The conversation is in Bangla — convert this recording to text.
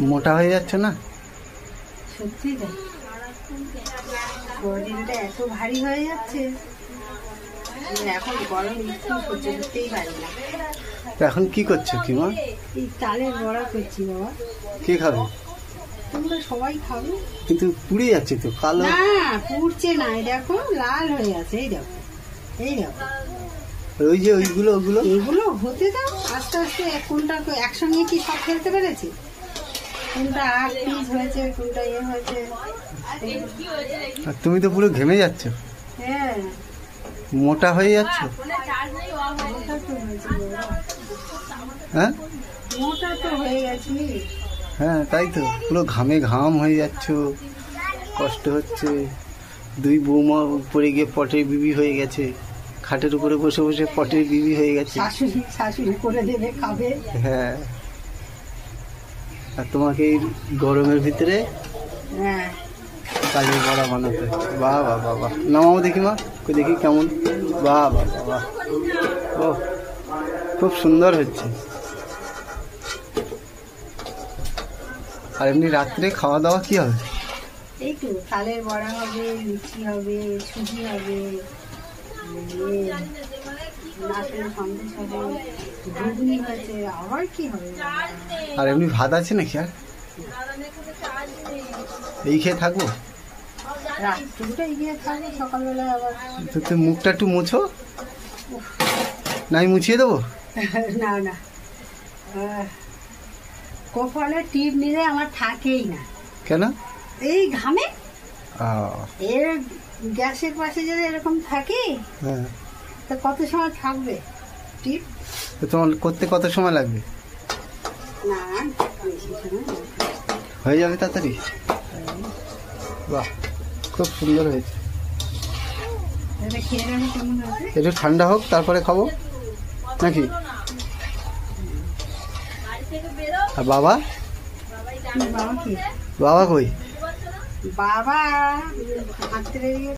মোটা হয়ে যাচ্ছে না? সত্যি তাই, শরীরটা এত ভারী হয়ে যাচ্ছে এখন, গরম একটু সহ্য করতেই পারি না। এখন কি করছো কি মা? এই চালের বড়া করছি বাবা। কে খাবে? তোমরা সবাই খাবে। কিন্তু পুড়ে যাচ্ছে তো, কালো। না পুড়ছে না, এই দেখো লাল হয়ে আছে, এই দেখো এই দেখো। ওই যে ওইগুলো ওগুলো এগুলো হতে দাও আস্তে আস্তে। কোনটা একসঙ্গে কি সব ফেলতে পেরেছি? কোনটা আট পিস হয়েছে, কোনটা ইয়ে হয়েছে। আর তুমি তো পুরো ঘেমে যাচ্ছ, হ্যাঁ মোটা হয়ে যাচ্ছ। মোটা তো হয়েছে বাবা। হ্যাঁ মোটা তো হয়ে গেছি। হ্যাঁ তাই তো, পুরো ঘামে ঘাম হয়ে যাচ্ছ, কষ্ট হচ্ছে। দুই বৌমা উপরে গিয়ে পটের বিবি হয়ে গেছে, খাটের উপরে বসে বসে পটের বিবি হয়ে গেছে। শাশুড়ি শাশুড়ি করে দেবে, খাবে। হ্যাঁ, আর তোমাকে এই গরমের ভিতরে হ্যাঁ কাজের বড়া বানাতে। বাহ বাহ বাহ বাহ, নামাও দেখি মা, দেখি কেমন। বাহ বাহ বাহ বাহ, ও খুব সুন্দর হচ্ছে। আর এমনি রাত্রে খাওয়া দাওয়া কি হবে? এই তো চালের বড়া হবে, লুচি হবে, সুজি হবে, নারকেলের সন্দেশ হবে, ঘুগনি হয়েছে, আবার কি হবে? আর এমনি ভাত আছে নাকি? আর এই খেয়ে থাকবো? রাত্রিটা এগিয়ে থাকবে, সকালবেলায় আবার। তো তুমি মুখটা একটু মুছো, নাই মুছিয়ে দেবো? না না, কপালে টিপ নিলে আমার থাকেই না। কেন? এই ঘামে। আহ, এর গ্যাসের পাশে যদি এরকম থাকে হ্যাঁ, তা কত সময় থাকবে টিপ? তো তোমার করতে কত সময় লাগবে? না বেশি সময় না। হয়ে যাবে তাড়াতাড়ি? বাহ, খুব সুন্দর হয়েছে। এটা খেয়ে দেখো কেমন হয়েছে। একটু ঠান্ডা হোক তারপরে খাবো নাকি? আর বাবা? বাবা কি? বাবা কই? বাবা হাঁটতে বেরিয়ে